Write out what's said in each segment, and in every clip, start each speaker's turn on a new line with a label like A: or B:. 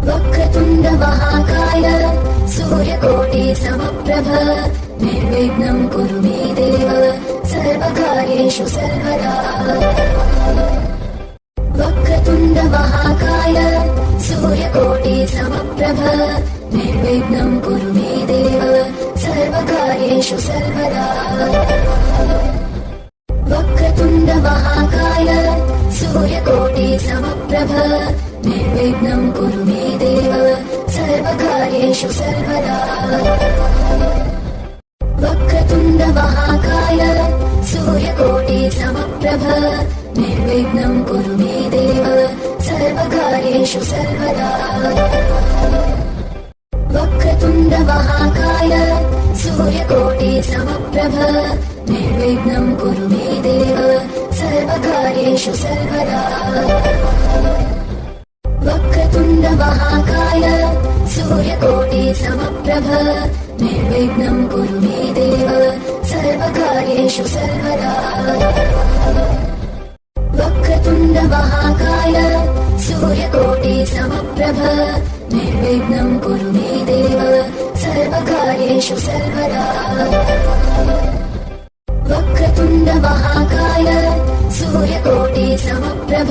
A: वक्रतुण्ड महाकाय सूर्यकोटि समप्रभ निर्विघ्नं कुरु मे देव सर्वकार्येषु सर्वदा। वक्रतुण्ड महाकाय सूर्यकोटि समप्रभ निर्विघ्नं कुरु मे देव सर्वकार्येषु सर्वदा। वक्रतुण्ड महाकाय सूर्यकोटि समप्रभ निर्विघ्नं कुरु मे देव सर्वकार्येषु सर्वदा। वक्रतुण्ड महाकाय सूर्यकोटि समप्रभ निर्विघ्नं कुरु मे देव सर्वकार्येषु सर्वदा। वक्रतुण्ड महाकाय सूर्यकोटि समप्रभ निर्विघ्नं कुरु मे देव सर्वकार्येषु सर्वदा। वक्रतुण्ड महाकाय सूर्यकोटि समप्रभ निर्विघ्नं कुरु मे देव सर्वकार्येषु सर्वदा। वक्रतुण्ड महाकाय सूर्यकोटि समप्रभ निर्विघ्नं कुरु मे देव सर्वकार्येषु सर्वदा। वक्रतुण्ड महाकाय सूर्यकोटि समप्रभ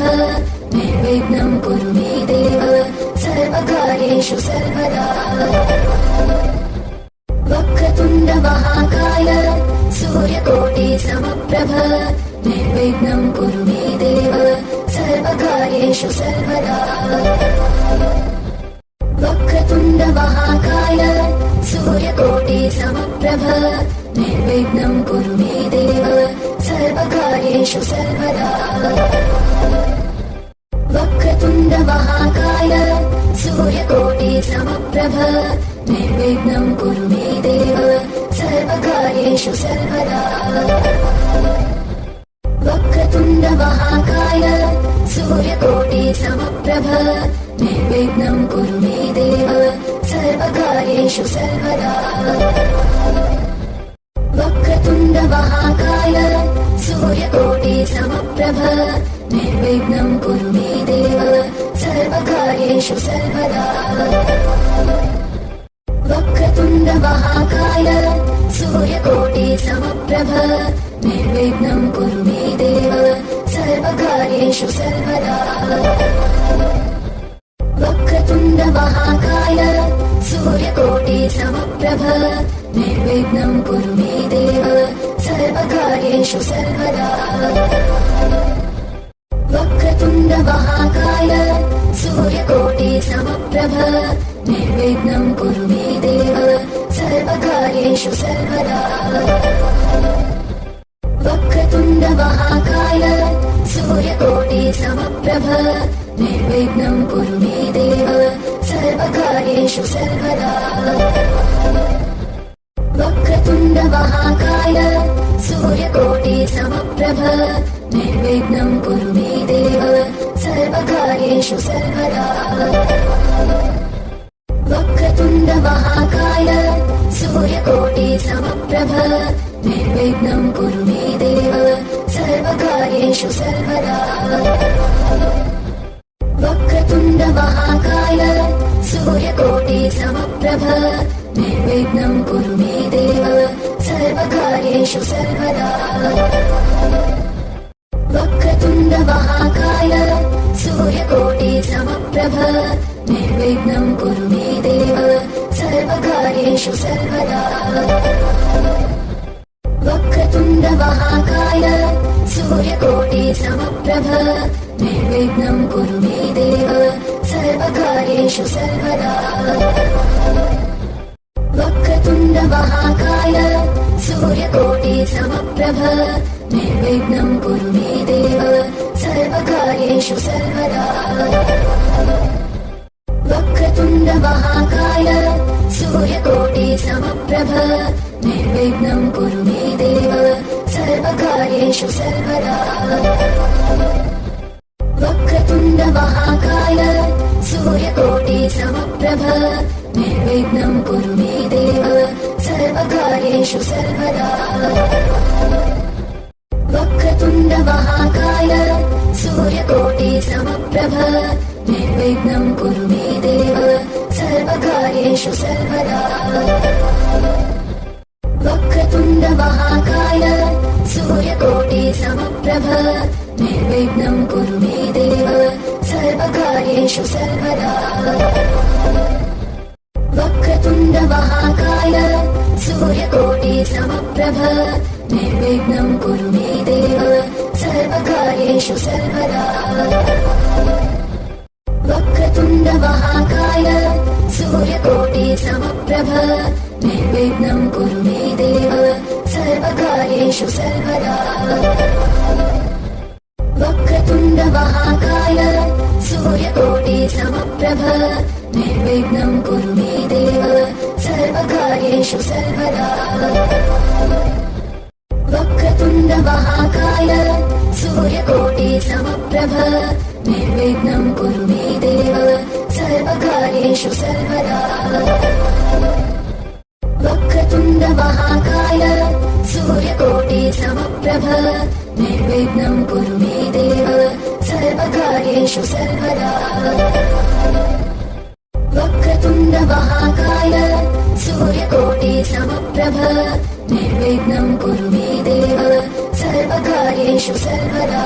A: निर्विघ्नं कुरु मे देव सर्वकार्येषु सर्वदा। वक्रतुण्ड महाकाय सूर्यकोटि समप्रभ निर्विघ्नं कुरु मे देव सर्वकार्येषु सर्वदा। वक्रतुण्ड महाकाय सूर्यकोटि समप्रभ निर्विघ्नं कुरु मे देव सर्वकार्येषु सर्वदा। वक्रतुण्ड महाकाय सूर्यकोटि समप्रभ निर्विघ्नं कुरु मे देव सर्वकार्येषु सर्वदा। वक्रतुण्ड महाकाय सूर्यकोटि समप्रभ निर्विघ्नं कुरु मे देव सर्वकार्येषु सर्वदा। वक्रतुण्ड महाकाय सूर्यकोटि समप्रभ निर्विघ्नं कुरु मे देव सर्वकार्येषु सर्वदा। वक्रतुण्ड महाकाय सूर्यकोटि समप्रभ निर्विघ्नं कुरु मे देव सर्वकार्येषु सर्वदा। वक्रतुण्ड महाकाय सूर्यकोटि समप्रभ निर्विघ्नं कुरु मे देव सर्वकार्येषु सर्वदा। वक्रतुण्ड महाकाय सूर्यकोटि समप्रभ निर्विघ्नं कुरु मे देव सर्वकार्येषु सर्वदा। वक्रतुण्ड महाकाय सूर्यकोटि समप्रभ निर्विघ्नं कुरु मे देव सर्वकार्येषु सर्वदा। वक्रतुण्ड महाकाय सूर्यकोटि समप्रभ निर्विघ्नं कुरु मे देव सर्वकार्येषु सर्वदा। वक्रतुण्ड महाकाय सूर्यकोटि समप्रभ निर्विघ्नं कुरु मे देव सर्वकार्येषु सर्वदा। वक्रतुण्ड महाकाय सूर्यकोटि समप्रभ निर्विघ्नं कुरु मे देव सर्वकार्येषु सर्वदा। वक्रतुण्ड महाकाय सूर्यकोटि समप्रभ निर्विघ्नं कुरु मे देव सर्वकार्येषु सर्वदा। वक्रतुण्ड महाकाय सूर्यकोटि समप्रभ निर्विघ्नं कुरु मे देव सर्वकार्येषु सर्वदा। वक्रतुण्ड महाकाय सूर्यकोटि समप्रभ निर्विघ्नं कुरु मे देव सर्वकार्येषु सर्वदा। वक्रतुण्ड महाकाय सूर्यकोटि समप्रभ निर्विघ्नं कुरु मे देव सर्वकार्येषु सर्वदा। वक्रतुण्ड महाकाय सूर्यकोटि समप्रभ निर्विघ्नं कुरु मे देव सर्वकार्येषु सर्वदा। वक्रतुण्ड महाकाय सूर्यकोटि समप्रभ निर्विघ्नं कुरु मे देव सर्वकार्येषु सर्वदा वक्रतुण्ड महाकाय सूर्यकोटि समप्रभ निर्विघ्नं कुरु मे देव सर्वकार्येषु सर्वदा वक्रतुण्ड महाकाय सूर्यकोटि समप्रभ निर्विघ्नं कुरु मे देव सर्वकार्येषु सर्वदा वक्रतुण्ड महाकाय सूर्यकोटि समप्रभ निर्विघ्नं कुरु मे देव सर्वकार्येषु सर्वदा वक्रतुण्ड महाकाय सूर्यकोटि समप्रभ निर्विघ्नं कुरु मे देव सर्वकार्येषु सर्वदा वक्रतुण्ड महाकाय सूर्यकोटि समप्रभ निर्विघ्नं कुरु मे देव सर्वकार्येषु सर्वदा वक्रतुण्ड महाकाय सूर्यकोटि समप्रभ निर्विघ्नं कुरु मे देव सर्वकार्येषु सर्वदा वक्रतुण्ड महाकाय सूर्यकोटि समप्रभ निर्विघ्नं कुरु मे देव सर्वकार्येषु सर्वदा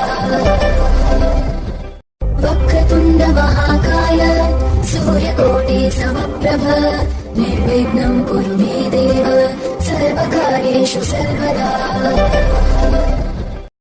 A: वक्रतुण्ड महाकाय सूर्यकोटि समप्रभ निर्विघ्नं कुरु मे देव सर्वकार्येषु सर्वदा